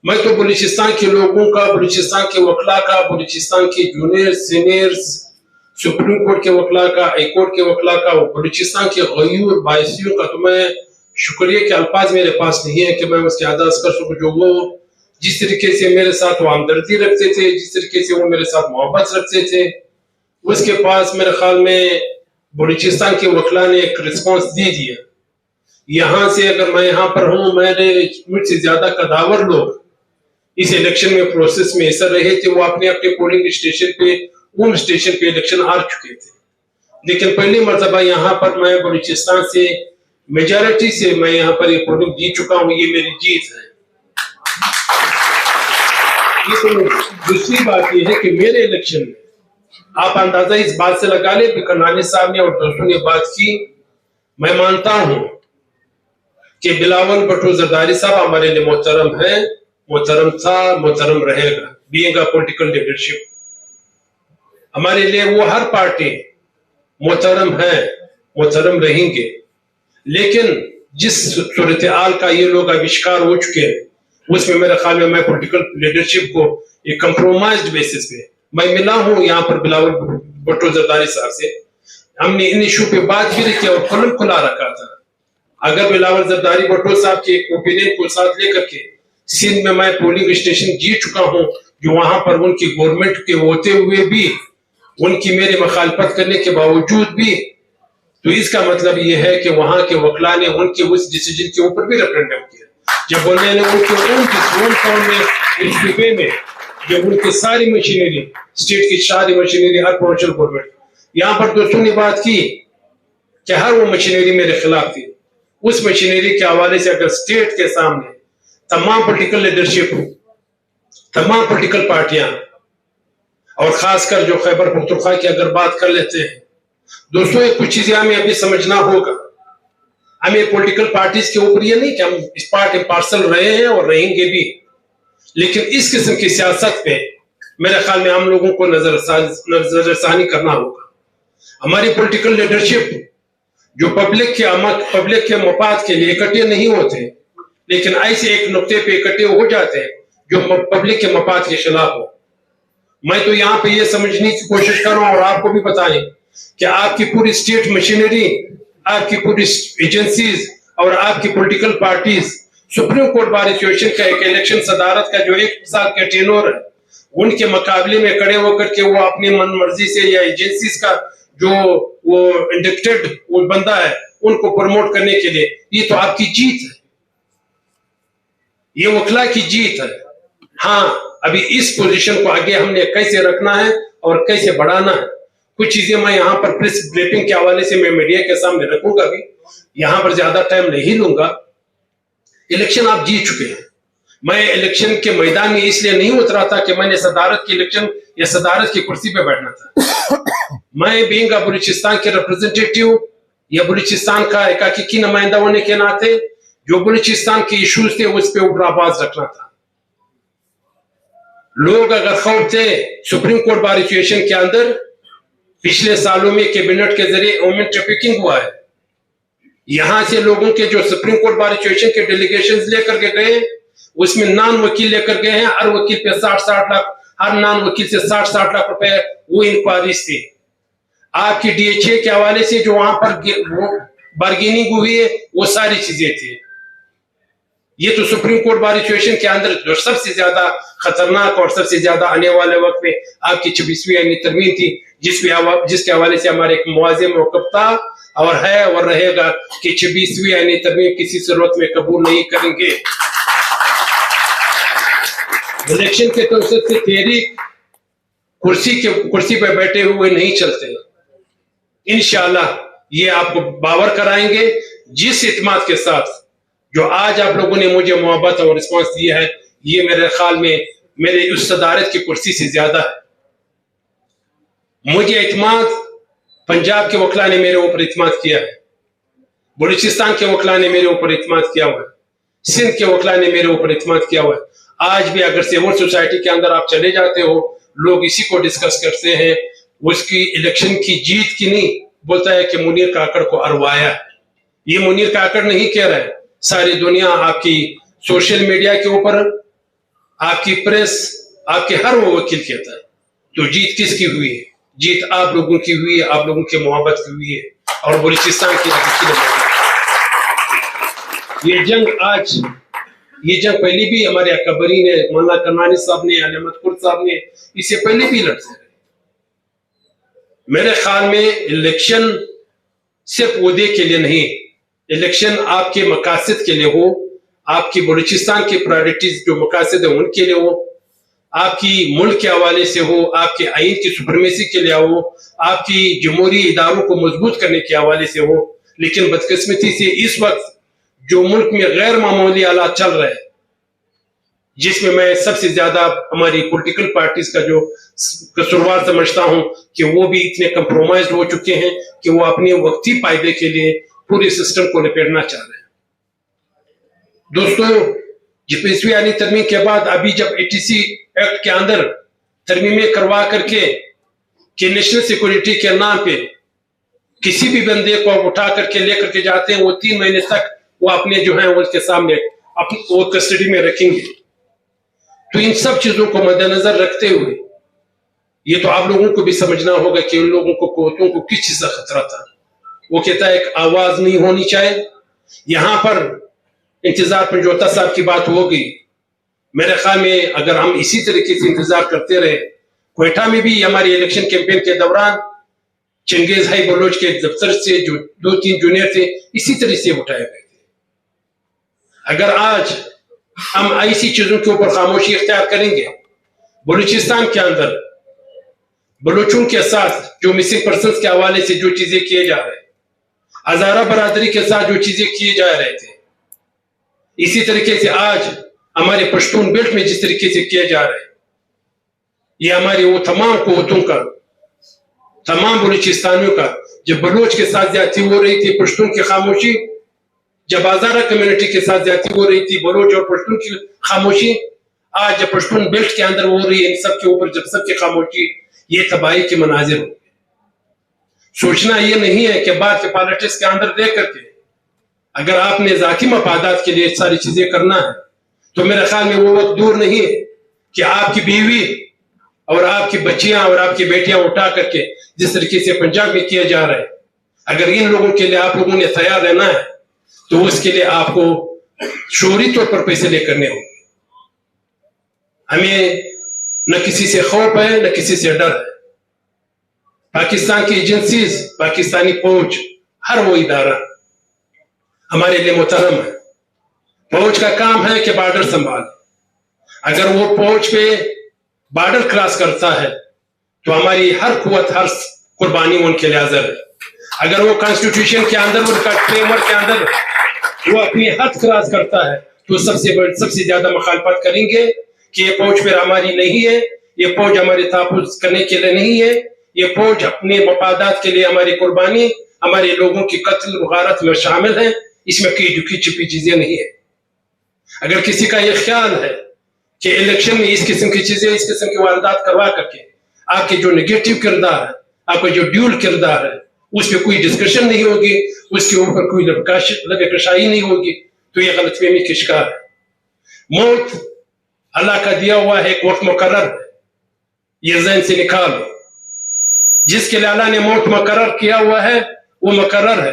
میں تو بلوچستان کے لوگوں کا، بلوچستان کے وکلا کا، بلوچستان کے جونیئر سینئرز، سپریم کورٹ کے وکلا کا، ہائی کورٹ کے وکلا کا، بلوچستان کے غیور باعثیوں کا تو میں شکریہ کے الفاظ میرے پاس نہیں ہے کہ میں اس کے ادا کر سکوں، جو وہ جس طریقے سے میرے ساتھ وہ ہمدردی رکھتے تھے، جس طریقے سے وہ میرے ساتھ محبت رکھتے تھے، اس کے پاس میرے خیال میں بلوچستان کے وکلا نے ایک رسپانس دی دیا۔ یہاں سے اگر میں یہاں پر ہوں، مجھ سے زیادہ قداور لوگ اس الیکشن میں پروسیس میں حصہ رہے تھے، وہ اپنے پولنگ اسٹیشن پہ الیکشن ہار چکے تھے، لیکن پہلی مرتبہ یہاں پر میں بلوچستان سے میجارٹی سے میں یہاں پر یہ پولنگ جیت چکا ہوں، یہ میری جیت ہے۔ دوسری بات یہ ہے کہ میرے الیکشن میں آپ اندازہ اس بات سے لگا لیں کہ کنانی صاحب نے اور دوستوں نے بات کی، میں مانتا ہوں کہ بلاول بھٹو زرداری صاحب ہمارے لیے محترم ہے، محترم تھا، محترم رہے گا، بینگ اے پولیٹیکل لیڈرشپ ہمارے لیے وہ ہر پارٹی محترم ہے، محترم رہیں گے، لیکن جس صورتحال کا یہ لوگ آوشکار ہو چکے ہیں اس میں میرے خیال میں پولیٹیکل لیڈرشپ کو ایک کمپرومائزڈ بیسس پہ میں ملا ہوں یہاں پر بلاول بھٹو زرداری صاحب سے، ہم نے ان ایشو پہ بات بھی رکھی اور کھلم کھلا رکھا تھا۔ اگر بلاول زرداری بھٹو صاحب کے ایک اوپینین کو ساتھ لے کر کے سندھ میں پولنگ اسٹیشن جیت چکا ہوں، جو وہاں پر ان کی گورنمنٹ کے ہوتے ہوئے بھی ان کی میرے مخالفت کرنے کے باوجود بھی، تو اس کا مطلب یہ ہے کہ وہاں کے وکلا نے ان کے اس ڈیسیجن کے اوپر بھی ریفرنڈم کیا، جب انہوں نے ان کے ہوم ٹاؤن میں اس صوبے میں جب ان کی ساری مشینری، اسٹیٹ کی ساری مشینری، ہر پروونشل گورنمنٹ، یہاں پر دوستوں نے بات کی کہ ہر وہ مشینری میرے خلاف تھی، اس مشینری کے حوالے سے اگر اسٹیٹ کے سامنے تمام پولیٹیکل لیڈرشپ، تمام پولیٹیکل پارٹیاں اور خاص کر جو خیبر پختونخوا کی اگر بات کر لیتے ہیں، دوستوں ایک کچھ چیزیں ہمیں ابھی سمجھنا ہوگا، ہمیں پولیٹیکل پارٹیز کے اوپر یہ نہیں کہ ہم اس پارٹ پارسل رہے ہیں اور رہیں گے بھی، لیکن اس قسم کی سیاست پہ میرے خیال میں ہم لوگوں کو نظر ثانی کرنا ہوگا۔ ہماری پولیٹیکل لیڈرشپ جو پبلک کے مفاد کے لیے اکٹھے نہیں ہوتے، لیکن ایسے ایک نقطے پہ اکٹھے ہو جاتے ہیں جو پبلک کے مفاد کے خلاف ہو۔ میں تو یہاں پہ یہ سمجھنے کی کوشش کر رہا ہوں اور آپ کو بھی بتائیں کہ آپ کی پوری اسٹیٹ مشینری، آپ کی پوری ایجنسیز اور آپ کی political parties supreme court bar association کا ایک الیکشن صدارت کا جو 1 سال کا ٹینور ہے، ان کے مقابلے میں کھڑے ہو کر کے وہ اپنی من مرضی سے یا ایجنسیز کا جو وہ انڈکٹڈ وہ بندہ ہے ان کو پروموٹ کرنے کے لیے، یہ تو آپ کی جیت ہے، یہ وکلا کی جیت ہے۔ ہاں ابھی اس پوزیشن کو آگے ہم نے کیسے رکھنا ہے اور کیسے بڑھانا ہے، کچھ چیزیں میں یہاں پر پریس بریفنگ کے حوالے سے میں میڈیا کے سامنے رکھوں گا بھی، یہاں پر زیادہ ٹائم نہیں لوں گا۔ الیکشن آپ جیت چکے ہیں، میں الیکشن کے میدان میں اس لیے نہیں اترا تھا کہ میں نے صدارت کی الیکشن یا صدارت کی کرسی پہ بیٹھنا تھا، میں بینگ بلوچستان کے ریپرزنٹیٹیو या बलूचिस्तान का एकाकी नुमाइंदा होने के नाते जो बलूचिस्तान के इश्यूज थे उस पर ऊपर आवाज रखना था। लोग अगर खौफ थे सुप्रीम कोर्ट बार सिचुएशन के अंदर पिछले सालों में कैबिनेट के जरिए ह्यूमन ट्रैफिकिंग हुआ है, यहां से लोगों के जो सुप्रीम कोर्ट बार सिचुएशन के डेलीगेशन लेकर के गए उसमें नान वकील लेकर गए हैं, हर वकील पे 60-60 लाख, हर नान वकील से 60-60 लाख रुपए वो इंक्वायरीज थी। आपकी DHA के हवाले से जो वहां पर बार्गेनिंग हुई है वो सारी चीजें थी। ये तो सुप्रीम कोर्ट बार सिचुएशन के अंदर जो सबसे ज्यादा खतरनाक और सबसे ज्यादा आने वाले वक्त में आपकी 26वीं आईनी तरमीम थी, जिसके हवाले से हमारे एक मुआज़िम मौक़िफ़ था और है और रहेगा कि 26वीं आईनी तरमीम किसी सूरत में कबूल नहीं करेंगे। इलेक्शन के तो से तहरीक कुर्सी पे बैठे हुए नहीं चलते। इंशाअल्लाह ये आपको बावर कराएंगे जिस इत्मीनान के साथ जो आज आप लोगों ने मुझे मोहब्बत और रिस्पांस दिया है, ये मेरे ख्याल में मेरे उस सदारत की कुर्सी से ज्यादा है। मुझे इत्मीनान पंजाब के वकला ने मेरे ऊपर इत्मीनान किया है, बलूचिस्तान के वकला ने मेरे ऊपर इत्मीनान किया हुआ है, सिंध के वकला ने मेरे ऊपर इत्मीनान किया हुआ है। आज भी अगर सिविल सोसाइटी के अंदर आप चले जाते हो, लोग इसी को डिस्कस करते हैं, उसकी इलेक्शन की जीत की नहीं, बोलता है कि मुनीर काकड़ को अरवाया। ये मुनीर काकड़ नहीं कह रहा है, सारी दुनिया आपकी सोशल मीडिया के ऊपर, आपकी प्रेस, आपके हर वो वकील कहता है। तो जीत किसकी हुई है? जीत आप लोगों की हुई है, आप लोगों की मोहब्बत की हुई है और बलूचिस्तान की ये जंग पहले भी हमारे अकबरी ने, मौलाना करमानी साहब ने, अली अहमद कुर्द साहब ने इससे पहले भी लड़ते रहे। मेरे ख्याल में इलेक्शन सिर्फ ओहदे के लिए नहीं, इलेक्शन आपके मकासद के लिए हो, आपकी बलूचिस्तान की प्रायोरिटीज जो मकासद है उनके लिए हो, आपकी मुल्क के हवाले से हो, आपके आइन की सुप्रीमेसी के लिए हो, आपकी जमहूरी इदारों को मजबूत करने के हवाले से हो। लेकिन बदकिस्मती से इस वक्त जो मुल्क में गैर मामूली हालात चल रहे हैं, जिसमें मैं सबसे ज्यादा हमारी पॉलिटिकल पार्टीज का जो कसूरवार समझता हूं कि वो भी इतने कंप्रोमाइज हो चुके हैं कि वो अपने वक्ती फायदे के लिए पूरे सिस्टम को लपेटना चाह रहे हैं। दोस्तों, 25वीं आईनी तरमीम के बाद अभी जब ATC एक्ट के अंदर तरमीमें करवा करके कि नेशनल सिक्योरिटी के नाम पे किसी भी बंदे को उठा करके लेकर के जाते हैं, वो 3 महीने तक वो अपने जो है उसके सामने वो कस्टडी में रखेंगे। तो इन सब चीजों को मद्देनजर रखते हुए ये तो आप लोगों को भी समझना होगा कि उन लोगों को कोतों को किस चीज का खतरा था। वो कहता है एक आवाज नहीं होनी चाहिए। यहां पर इंतजार पर जोता साहब की बात हो गई। मेरे ख्याल में अगर हम इसी तरीके से इंतजार करते रहे, क्वेटा में भी हमारी इलेक्शन कैंपेन के दौरान चंगेज हाई बलोच के दफ्तर से जो 2-3 जूनियर थे इसी तरह से उठाए गए थे। अगर आज हम ऐसी चीजों के ऊपर खामोशी इख्तियार करेंगे, बलूचिस्तान के अंदर बलोचों के साथ जो मिसिंग पर्सन्स के हवाले से जो चीजें किए जा रहे हैं, हजारा बरादरी के साथ जो चीजें किए जा रहे थे, इसी तरीके से आज हमारे पश्तून बेल्ट में जिस तरीके से किए जा रहे हैं, ये हमारे वो तमाम कुव्वतों का, तमाम बलूचिस्तानियों का, जब बलोच के साथ ज्यादती हो रही थी, पश्तून की खामोशी, जब हजारा कम्युनिटी के साथ ज्यादती हो रही थी, बलोच और पश्तून की खामोशी, आज जब पश्तून बेल्ट के अंदर हो रही है, इन सब के ऊपर जब सबकी खामोशी, ये तबाही के मनाजिर हो। सोचना ये नहीं है कि बाद के पॉलिटिक्स के अंदर देख करके अगर आपने जाती मफादात के लिए सारी चीजें करना है, तो मेरे ख्याल में वो वक्त दूर नहीं है कि आपकी बीवी और आपकी बच्चियां और आपकी बेटियां उठा करके जिस तरीके से पंजाब में किए जा रहे हैं, अगर इन लोगों के लिए आप लोगों ने तैयार रहना है तो उसके लिए आपको शोरी तौर पर फैसले करने होंगे। हमें न किसी से खौफ है न किसी से डर है। पाकिस्तान की एजेंसीज, पाकिस्तानी फौज, हर वो इदारा हमारे लिए मुहतरम है। फौज का काम है कि बॉर्डर संभाले। अगर वो फौज पे बॉर्डर क्रॉस करता है तो हमारी हर कुव्वत, हर कुर्बानी उनके लिए हाजिर है। अगर वो कॉन्स्टिट्यूशन के अंदर, उनका फ्रेमवर्क के अंदर वो अपनी हद क्रॉस करता है तो सबसे ज्यादा मुखालफत करेंगे कि ये फौज फिर हमारी नहीं है, ये फौज हमारे तहफ़्फ़ुज़ करने के लिए नहीं है, ये फौज अपने मफादात के लिए हमारी कुर्बानी, ہمارے لوگوں کی قتل وغارت میں شامل ہیں. اس میں کئی دکھی چھپی چیزیں نہیں ہیں. اگر کسی کا یہ خیال ہے کہ الیکشن میں اس قسم کی چیزیں اس قسم کی واردات کروا کر کے آپ کے جو نگیٹو کردار ہے, آپ کا جو ڈیول کردار ہے, اس پہ کوئی ڈسکشن نہیں ہوگی, اس کے اوپر کوئی لبِ کشائی نہیں ہوگی, تو یہ غلط فہمی کا شکار ہے. موت اللہ کا دیا ہوا ہے, ایک وقت مقرر ہے, یہ ذہن سے نکالو. جس کے لیے اللہ نے موت مقرر کیا ہوا ہے وہ مقرر ہے.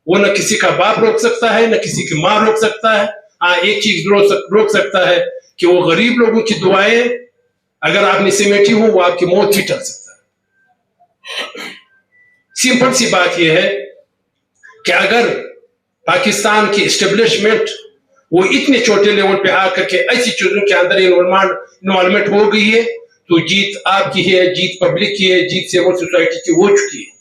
وہ نہ کسی کا باپ روک سکتا ہے, نہ کسی کی ماں روک سکتا ہے. ہاں ایک چیز روک سکتا ہے کہ وہ غریب لوگوں کی دعائیں اگر آپ نے سمیٹی ہو, وہ آپ کی موت بھی ٹل سکتا ہے. سمپل سی بات یہ ہے کہ اگر پاکستان کی اسٹیبلشمنٹ وہ اتنے چھوٹے لیول پہ آ کر کے ایسی چیزوں کے اندر انوالومنٹ ہو گئی ہے, تو جیت آپ کی ہے, جیت پبلک کی ہے, جیت سول سوسائٹی کی ہو چکی ہے.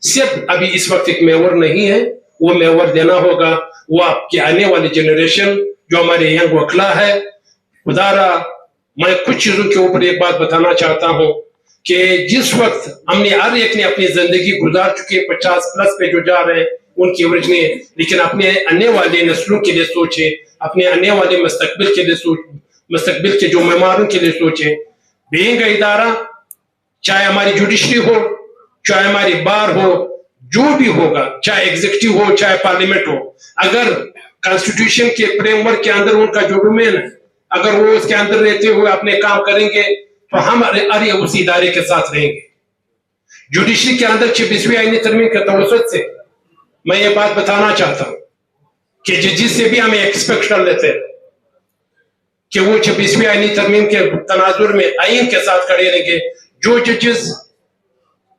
صرف ابھی اس وقت ایک میور نہیں ہے, وہ میور دینا ہوگا. وہ آپ کی آنے والی جنریشن جو ہمارے ینگ وکلا ہے. خدارا میں کچھ چیزوں کے اوپر ایک بات بتانا چاہتا ہوں کہ جس وقت ہم نے ہر ایک نے اپنی زندگی گزار چکے 50+ پہ جو جا رہے ہیں ان کی وجہ نے, لیکن اپنے آنے والے نسلوں کے لیے سوچیں, اپنے آنے والے مستقبل کے لیے مستقبل کے جو معماروں کے لیے سوچیں. بینگ ادارہ چاہے ہماری جوڈیشری ہو, چاہے ہماری بار ہو, جو بھی ہوگا, چاہے ایگزیکٹو ہو چاہے پارلیمنٹ ہو, اگر کانسٹیٹیوشن کے فریم ورک کے اندر ان کا جو ڈومین ہے اگر وہ اس کے اندر رہتے ہوئے اپنے کام کریں گے تو ہم اس ادارے کے ساتھ رہیں گے. جوڈیشری کے اندر 26ویں آئینی ترمیم کے توسط سے میں یہ بات بتانا چاہتا ہوں کہ جس سے بھی ہمیں ایکسپیکٹ کر لیتے ہیں کہ وہ 26ویں آئینی ترمیم کے تناظر میں آئین کے ساتھ کھڑے رہیں گے. جو ججز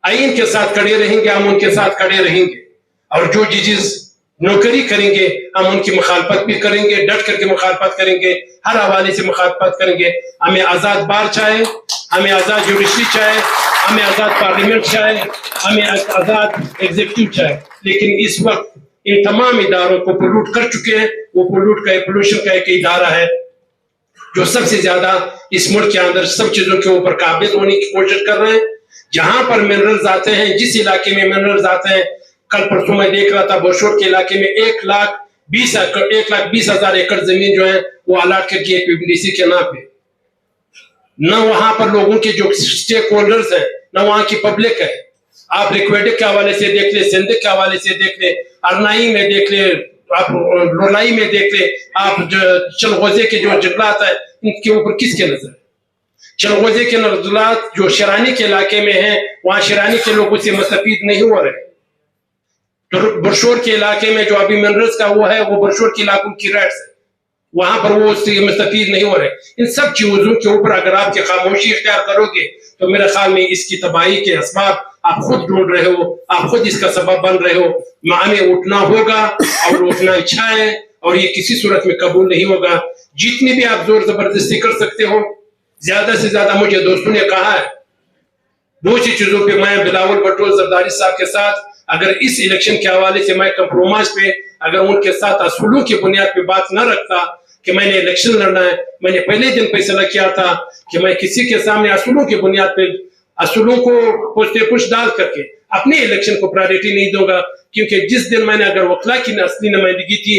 آئین کے ساتھ کھڑے رہیں گے ہم ان کے ساتھ کھڑے رہیں گے, اور جو ججز نوکری کریں گے ہم ان کی مخالفت بھی کریں گے, ڈٹ کر کے مخالفت کریں گے, ہر حوالے سے مخالفت کریں گے. ہمیں آزاد بار چاہے, ہمیں آزاد جوڈیشری چاہے, ہمیں آزاد پارلیمنٹ چاہے, ہمیں آزاد ایگزیکٹو چاہے, لیکن اس وقت ان تمام اداروں کو پولوٹ کر چکے ہیں. وہ پولوشن کا ایک ادارہ ہے جو سب سے زیادہ اس ملک کے اندر سب چیزوں کے اوپر قابض ہونے کی کوشش کر رہے ہیں. جہاں پر منرلز آتے ہیں, جس علاقے میں منرلز آتے ہیں, کل پرسوں میں دیکھ رہا تھا بوشور کے علاقے میں 1,20,000 ایکڑ زمین جو ہے وہ الاٹ کر کے PBDC کے نام پہ. نہ وہاں پر لوگوں کے جو سٹیک ہولڈرز ہیں, نہ وہاں کی پبلک ہے. آپ ریکویڈک کے حوالے سے دیکھ لیں, سندھ کے حوالے سے دیکھ لیں, ارنائی میں دیکھ لیں, آپ لولائی میں دیکھ لیں, آپ چلغوزے کے جو جنگلات ہیں ان کے اوپر کس کے نظر ہے؟ چلغوزے کے نزلات جو شیرانی کے علاقے میں ہیں وہاں شیرانی کے لوگوں سے مستفید نہیں ہو رہے. برشور کے علاقے میں جو ابھی منرلز کا ہوا ہے وہ برشور کے علاقوں کی رائٹس ہے, وہاں پر وہ اس سے مستفید نہیں ہو رہے. ان سب چیزوں کے اوپر اگر آپ کی خاموشی اختیار کرو گے تو میرے خیال میں اس کی تباہی کے اسباب آپ خود ڈھونڈ رہے ہو, آپ خود اس کا سبب بن رہے ہو. ہمیں اٹھنا ہوگا اور اٹھنا اچھا ہے, اور یہ کسی صورت میں قبول نہیں ہوگا. جتنی بھی آپ زور زبردستی کر سکتے ہو, زیادہ سے زیادہ مجھے دوستوں نے کہا ہے بہت سی چیزوں پہ میں بلاول بھٹو زرداری صاحب کے ساتھ اگر اس الیکشن کے حوالے سے میں کمپرومائز پہ اگر ان کے ساتھ اصولوں کی بنیاد پہ بات نہ رکھتا کہ میں نے الیکشن لڑنا ہے, میں نے پہلے دن فیصلہ کیا تھا کہ میں کسی کے سامنے اصولوں کی بنیاد پہ اصولوں کو پوچھ ڈال کر کے اپنے الیکشن کو پرائیورٹی نہیں دوں گا. کیونکہ جس دن میں نے اگر وکلا کی اصلی نمائندگی کی,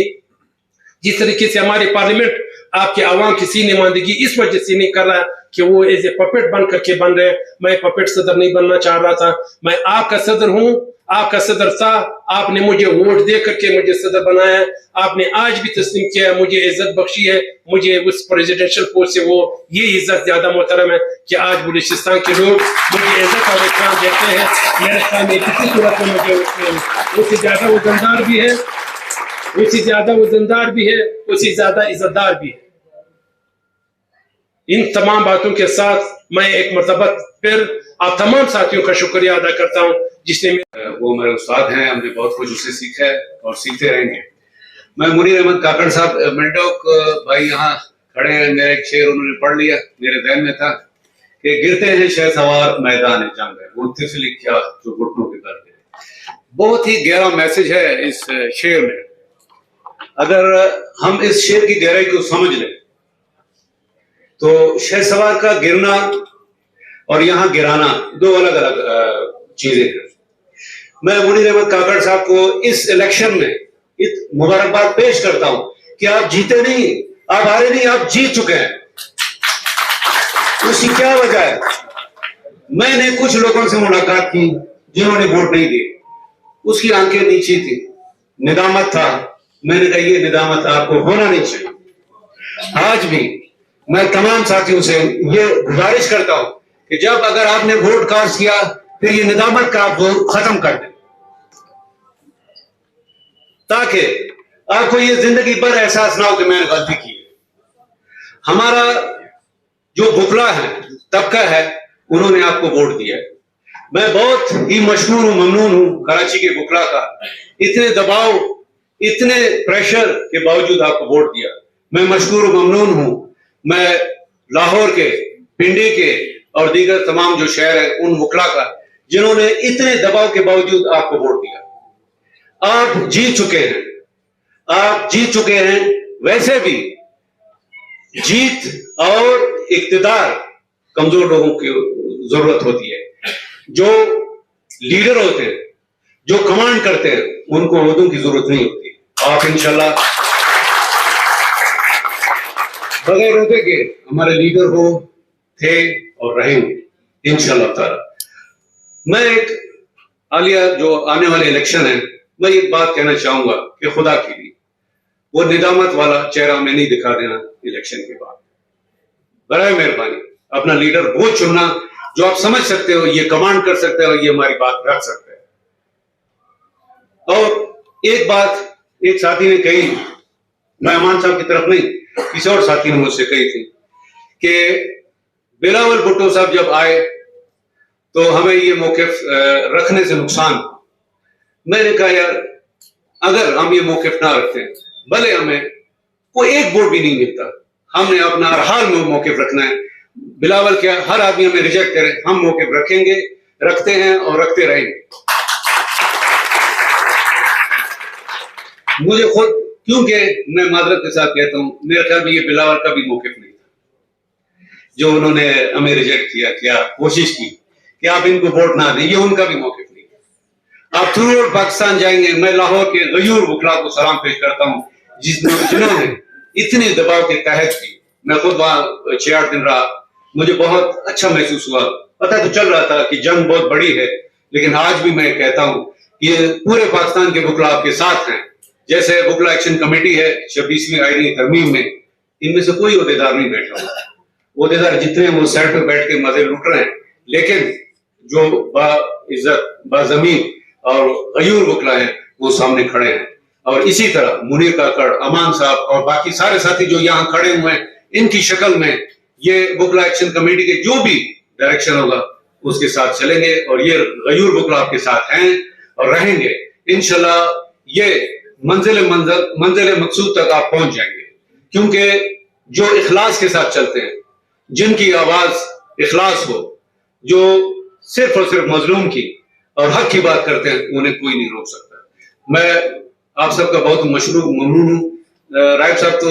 جس طریقے سے ہماری پارلیمنٹ آپ کے عوام کی سی نمائندگی اس وجہ سے نہیں کر رہا کہ وہ ایز اے پپیٹ بن کر کے بن رہے. میں پپیٹ صدر نہیں بننا چاہ رہا تھا, میں آپ کا صدر ہوں, آپ کا صدر تھا, آپ نے مجھے ووٹ دے کر کے مجھے صدر بنایا ہے, آپ نے آج بھی تسلیم کیا ہے, مجھے عزت بخشی ہے, مجھے اس پریزیڈنشل پوسٹ سے وہ یہ عزت زیادہ محترم ہے کہ آج بلوچستان کے لوگ مجھے عزت اور احترام دیتے ہیں. میرے خیال میں کسی صورت میں مجھے اس سے زیادہ وزندار بھی ہے, اس سے زیادہ وزندار بھی ہے, اس سے زیادہ عزت دار بھی ہے. ان تمام باتوں کے ساتھ میں ایک مرتبہ پھر آپ تمام ساتھیوں کا شکریہ ادا کرتا ہوں جس نے وہ میرے استاد ہیں, ہم نے بہت کچھ اس سے سیکھا ہے اور سیکھتے رہیں گے. میں منیر احمد کاکڑ صاحب منڈوک بھائی یہاں کھڑے ہیں, میرا ایک شعر انہوں نے پڑھ لیا, میرے ذہن میں تھا کہ گرتے ہیں شہسوار میدان جنگ ہے, وہ طفل کیا جو گھٹنوں کے درد ہے. بہت ہی گہرا میسج ہے اس شعر میں. اگر ہم اس شعر کی گہرائی کو سمجھ لیں تو شہسوار کا گرنا اور یہاں گرانا دو الگ الگ چیزیں ہیں. मैं मुनीर अहमद काकड़ साहब को इस इलेक्शन में मुबारकबाद पेश करता हूं कि आप जीते नहीं, आप हारे नहीं, आप जीत चुके हैं। उसकी क्या वजह है? मैंने कुछ लोगों से मुलाकात की जिन्होंने वोट नहीं दी, उसकी आंखें नीची थी, निदामत था। मैंने कहा ये निदामत आपको होना नहीं चाहिए। आज भी मैं तमाम साथियों से ये गुजारिश करता हूं कि जब अगर आपने वोट कास्ट किया फिर ये निदामत का आप खत्म कर दें, ताकि आपको ये जिंदगी भर एहसास ना हो कि मैंने गलती की। हमारा जो बुकला है, तबका है, उन्होंने आपको वोट दिया है। मैं बहुत ही मशहूर हूं, ममनून हूं कराची के बुकला का, इतने दबाव, इतने प्रेशर के बावजूद आपको वोट दिया। मैं मशहूर ममनून हूं मैं लाहौर के, पिंडी के और दीगर तमाम जो शहर है उन बुकला का, जिन्होंने इतने दबाव के बावजूद आपको वोट दिया। आप जीत चुके हैं, आप जीत चुके हैं। वैसे भी जीत और इक्तिदार कमजोर लोगों की जरूरत होती है। जो लीडर होते हैं, जो कमांड करते हैं, उनको ओहदों की जरूरत नहीं होती। आप इंशाल्लाह बगैर ओहदे के हमारे लीडर हो, थे और रहेंगे इंशाल्लाह ताला। मैं एक आलिया जो आने वाले इलेक्शन है, मैं एक बात कहना चाहूंगा कि खुदा के लिए वो निदामत वाला चेहरा में नहीं दिखा देना इलेक्शन के बाद। बराए मेहरबानी अपना लीडर वो चुनना जो आप समझ सकते हो ये कमांड कर सकते हो, ये हमारी बात रख सकते हैं। और एक बात एक साथी ने कही, मैं अमान साहब की तरफ नहीं, किसी और साथी ने मुझसे कही थी कि बिलावल भुट्टो साहब जब आए तो हमें ये मौक़िफ़ रखने से नुकसान। मैंने कहा यार, अगर हम ये मौक़िफ़ ना रखते हैं, भले हमें कोई एक वोट भी नहीं मिलता, हमने अपना हर हाल में मौक़िफ़ रखना है। बिलावल क्या, हर आदमी हमें रिजेक्ट करे, हम मौक़िफ़ रखेंगे, रखते हैं और रखते रहेंगे। मुझे खुद, क्योंकि मैं माजरत के साथ कहता हूं, मेरे ख्याल में ये बिलावल का भी मौक़िफ़ नहीं था जो उन्होंने हमें रिजेक्ट किया, क्या कोशिश की कि आप इनको वोट ना दें, ये उनका भी मौक़िफ़ नहीं था। आप थ्रू पाकिस्तान जाएंगे, मैं लाहौर के गयूर बुकला को सलाम पेश करता हूं जिन्होंने इतने दबाव के तहत भी, मैं खुद वहां 6-8 दिन रहा, मुझे बहुत अच्छा महसूस हुआ। पता तो चल रहा था कि जंग बहुत बड़ी है, लेकिन आज भी मैं कहता हूं ये पूरे पाकिस्तान के बुकला आपके साथ हैं। जैसे बुकला एक्शन कमेटी है 26वीं आईनी तरमीम में, इनमें से कोई ओहदेदार नहीं बैठा हुआ। ओहदेदार जितने वो सर पे बैठ के मजे लुट रहे हैं, लेकिन जो बाइज्जत, बाज़मीन और गयूर बुकला है वो सामने खड़े हैं। और इसी तरह मुनीर काकड़, अमान साहब और बाकी सारे साथी जो यहाँ खड़े हुए हैं, इनकी शक्ल में ये बुकला एक्शन कमेटी के जो भी डायरेक्शन होगा उसके साथ चलेंगे और ये गयूर बुकला आपके साथ हैं और रहेंगे। इंशाल्लाह ये मंजिल मकसूद तक आप पहुंच जाएंगे, क्योंकि जो इखलास के साथ चलते हैं, जिनकी आवाज इखलास हो, जो सिर्फ और सिर्फ मजलूम की और हक की बात करते हैं, उन्हें कोई नहीं रोक सकता। मैं आप सबका बहुत मशरूफ ममनून हूँ। राइट साहब तो